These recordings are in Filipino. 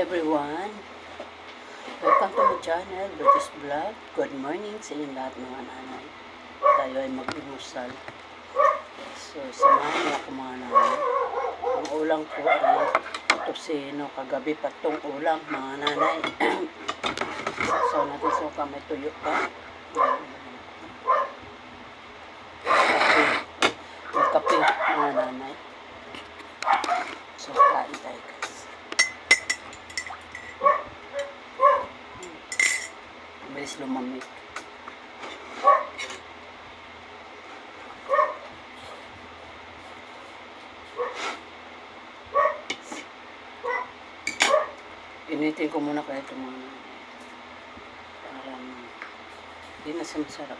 everyone! Welcome to my channel, British Vlog. Good morning sa inyong lahat mga nanay. Tayo ay mag-imusal. So, samahan niyo ako mga nanay. Ang ulam ko ay tusino. Kagabi pa itong ulam mga nanay. So, natin suka may tuyo pa. Kape mga nanay. So, kain tayo guys. Bilis lumamig. Initin ko muna kaya ito mga parang hindi na siya masarap.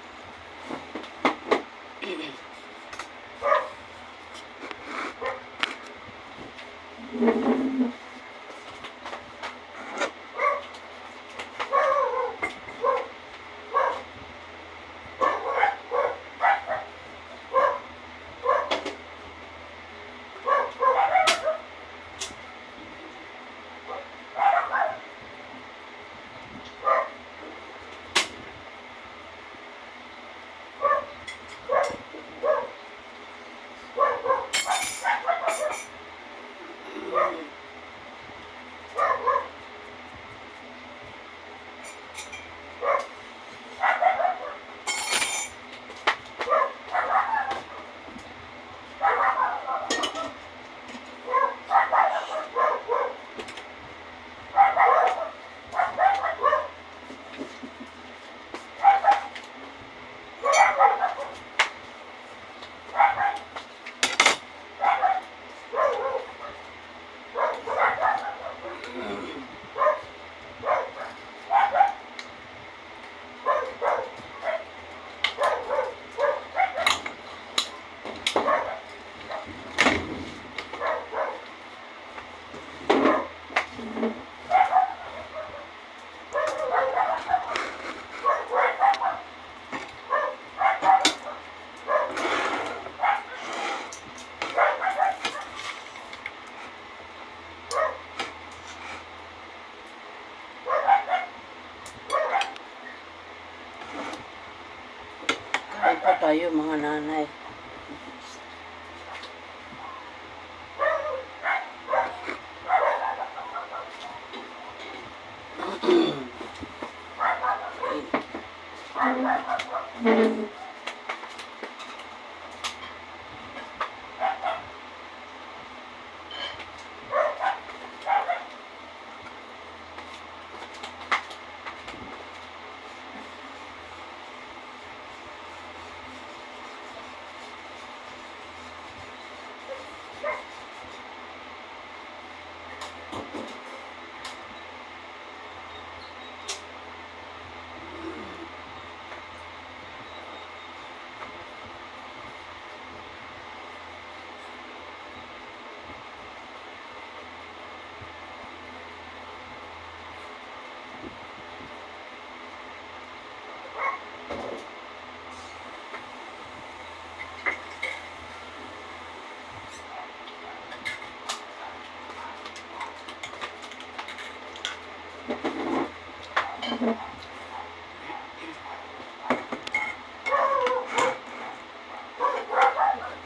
Kain pa tayo mga nanay.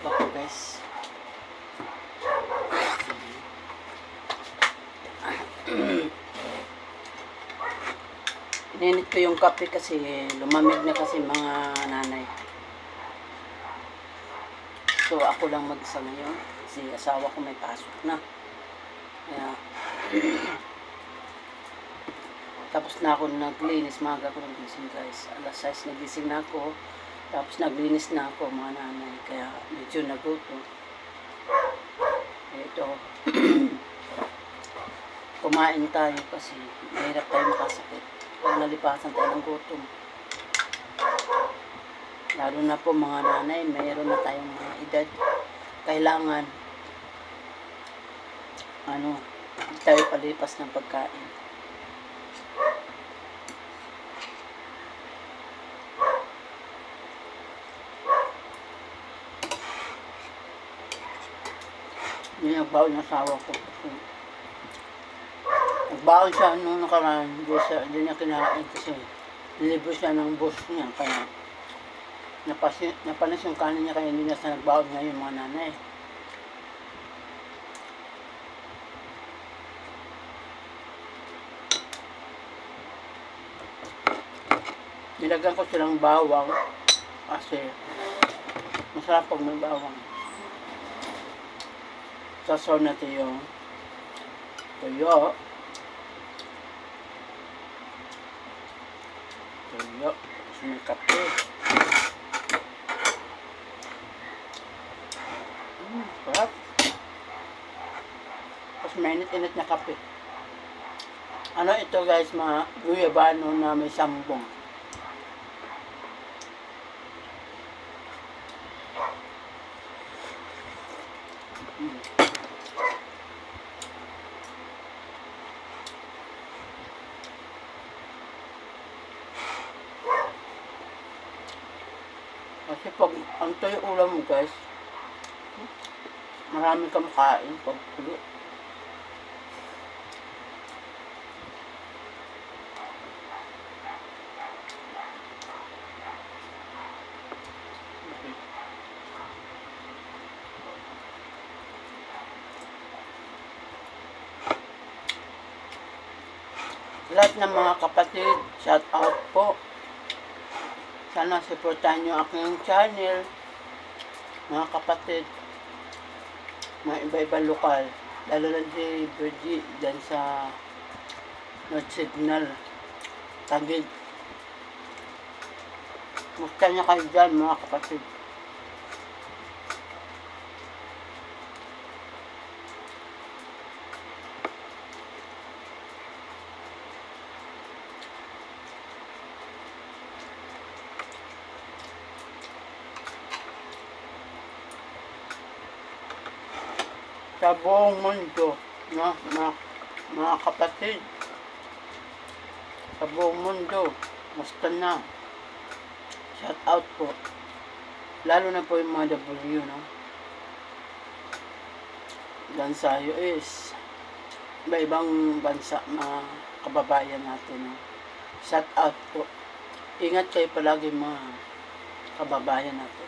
Bako guys. Ininit ko yung kape kasi lumamig na kasi mga nanay. So ako lang mag-isa ngayon kasi asawa ko may pasok na. Kaya tapos na ako naglinis, maga ko nagising guys. Alas 6 nagising na ako. Tapos naglinis na ako mga nanay. Kaya medyo nagutom. Ito. Kumain tayo kasi mahirap tayo makasakit. Pag nalipasan tayo ng gutom. Lalo na po mga nanay, mayroon na tayong mga edad. Kailangan hindi tayo palipas ng pagkain. Yun ang baon ng asawa ko. nagbaon siya nung nakaraan, hindi niya kinain kasi nilibre siya ng boss niya, kaya napanis yung kanin niya, kaya hindi na siya nagbaon ngayon mga nanay. Nilagyan ko silang bawang kasi masarap pag may bawang. Sasaw natin yung tuyo. Tapos may kape. Sarap. Tapos may init-init na kape. Ano ito guys, mga guyabano na may sambong. Kasi pag ang tuyo ulam mo guys, marami kang makain pag tuyo. Lahat ng mga kapatid, shout out po. Sana supportahan nyo aking channel, mga kapatid, mga iba-ibang lokal, lalo na si Virgie dyan sa North Signal, Taguig. Musta niya kayo dyan mga kapatid. Sa buong mundo, no, mga kapatid, sa buong mundo, musta na, shout out po, lalo na po yung mga W, no, dyan sa US, iba-ibang bansa, mga kababayan natin, no, shout out po, ingat kayo palagi mga kababayan natin.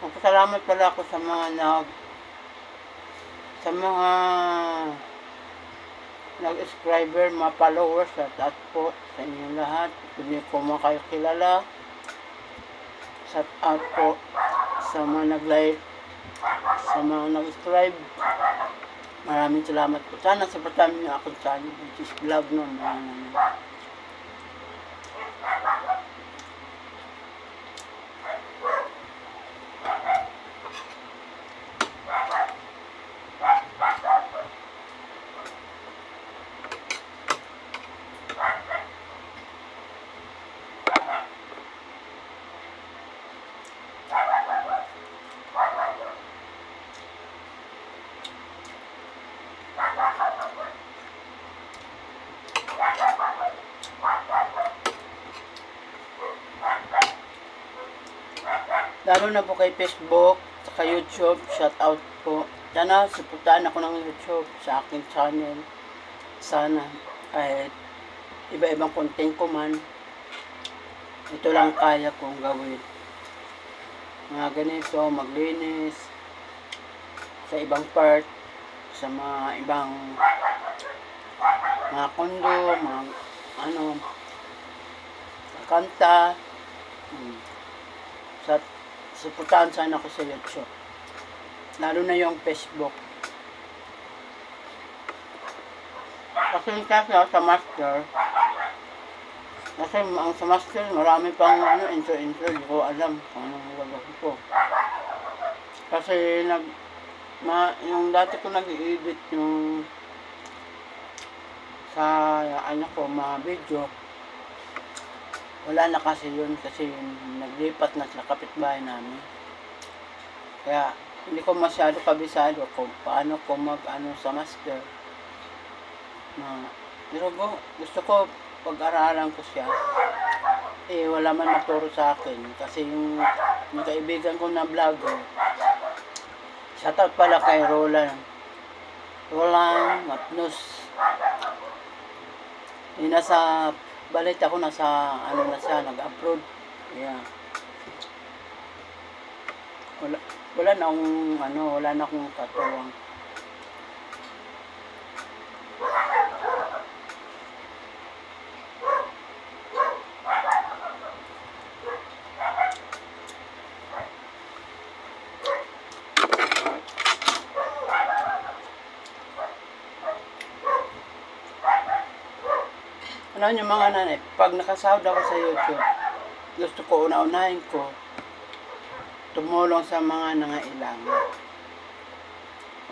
Magpasalamat pala ako sa mga nag-subscriber, mga followers, at po sa inyo lahat. Hindi ko kayo kilala. Shout out po sa mga nag-like, sa mga nag-subscribe. Maraming salamat po. Sana supportahan niyo akong channel, which is vlog nun. Lalo na po kay Facebook, sa YouTube, shout out po. Sana supportahan ako ng YouTube sa aking channel. Sana kahit iba-ibang content ko man, ito lang kaya kong gawin. Mga ganito, maglinis sa ibang part, sa mga ibang mga kondo, mga kanta, sa supportahan sana ako sa YouTube, lalo na yung Facebook. Kasi sa master, kasi ang sa master marami pang intro, hindi ko alam kung anong gagawin ko. Kasi yung dati ko nag-i-edit yung sa mga video, Wala na kasi yun kasi naglipat na sa kapitbahay namin. Kaya hindi ko masyado kabisado kung paano ko mag-ano sa master. Pero gusto ko pag-aralan ko siya. Wala man maturo sa akin kasi yung kaibigan ko na vlogger, shoutout pala kay Roland Matnos. Nasa balita ko nasa ano na siya, nag-abroad. Yeah. Wala na akong katuwang. Alam niyo mga nanay, pag nakasahod ako sa YouTube, gusto ko una-unahin ko tumulong sa mga nangailangan.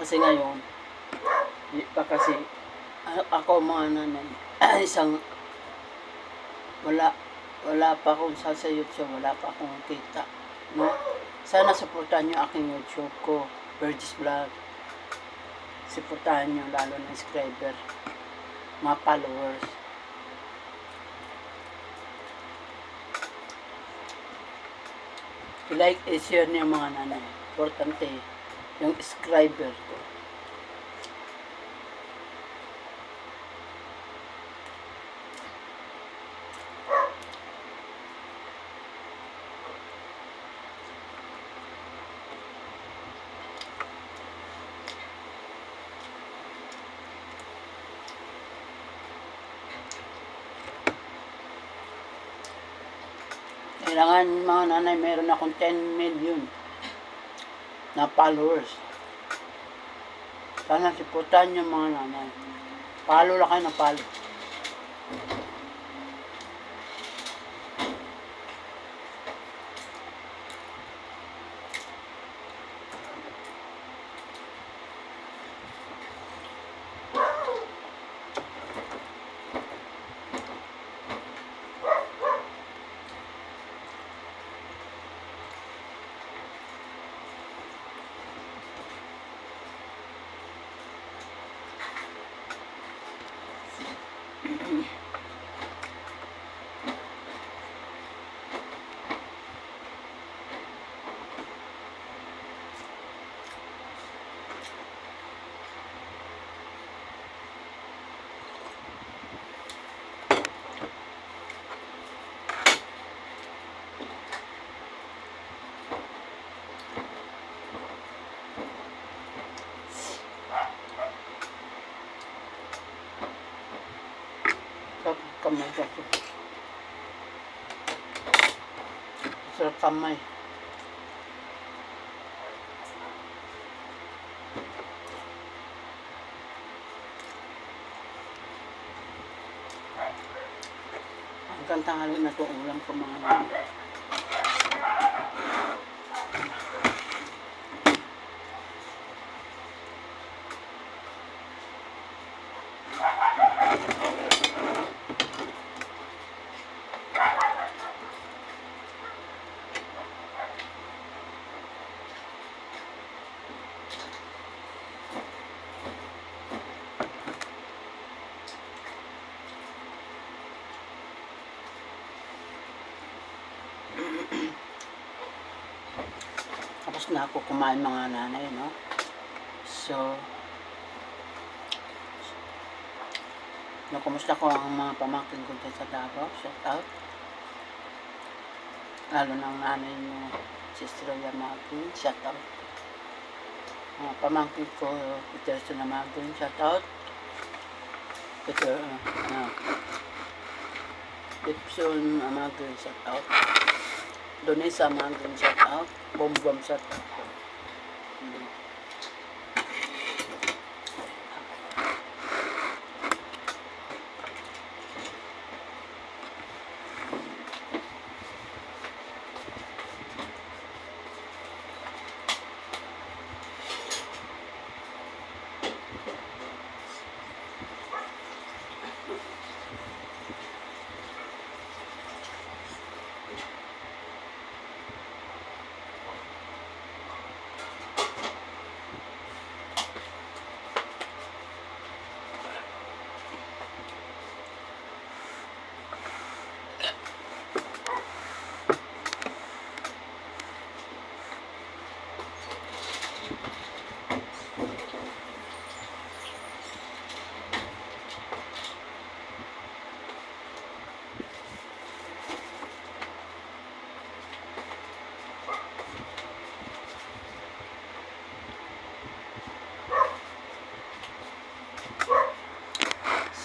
Kasi ngayon, kasi ako mga nanay, isang wala pa akong sa YouTube, wala pa akong kita, no? Sana suportahan niyo aking YouTube ko, Burgess Vlog. Suportahan niyo lalo na subscriber, mga followers. I-like and share niyo mga nanay. Importante yung subscriber ko. Kailangan mga nanay, meron akong 10 million na followers. Sana siputan niyo mga nanay. Follow lang kayo na follow. Kamay kasi. Sarap kamay. Hanggang tanghali na itong ulam ko mga nanay. Tapos na ako kumain mga nanay, no? So, kumusta ko ang mga pamangkin ko dyan sa Davao? Shout out. Lalo ng nanay mo, Sister Yamagin, shout out. Pamangkin ko, Peterson Yamagin, shout out. Peterson Yamagin, shout out. Donesa Yamagin, shout out. Bombom, shout out.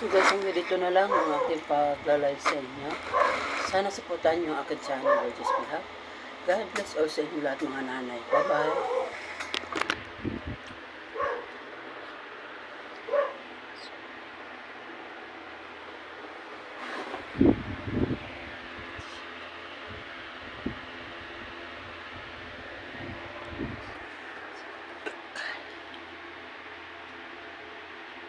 So guys, hanggang dito na lang ang aking pagla-live sa inyo. Sana supportan niyo ang aking channel, Regis Vlog. God bless all sa inyo lahat mga nanay. Bye-bye.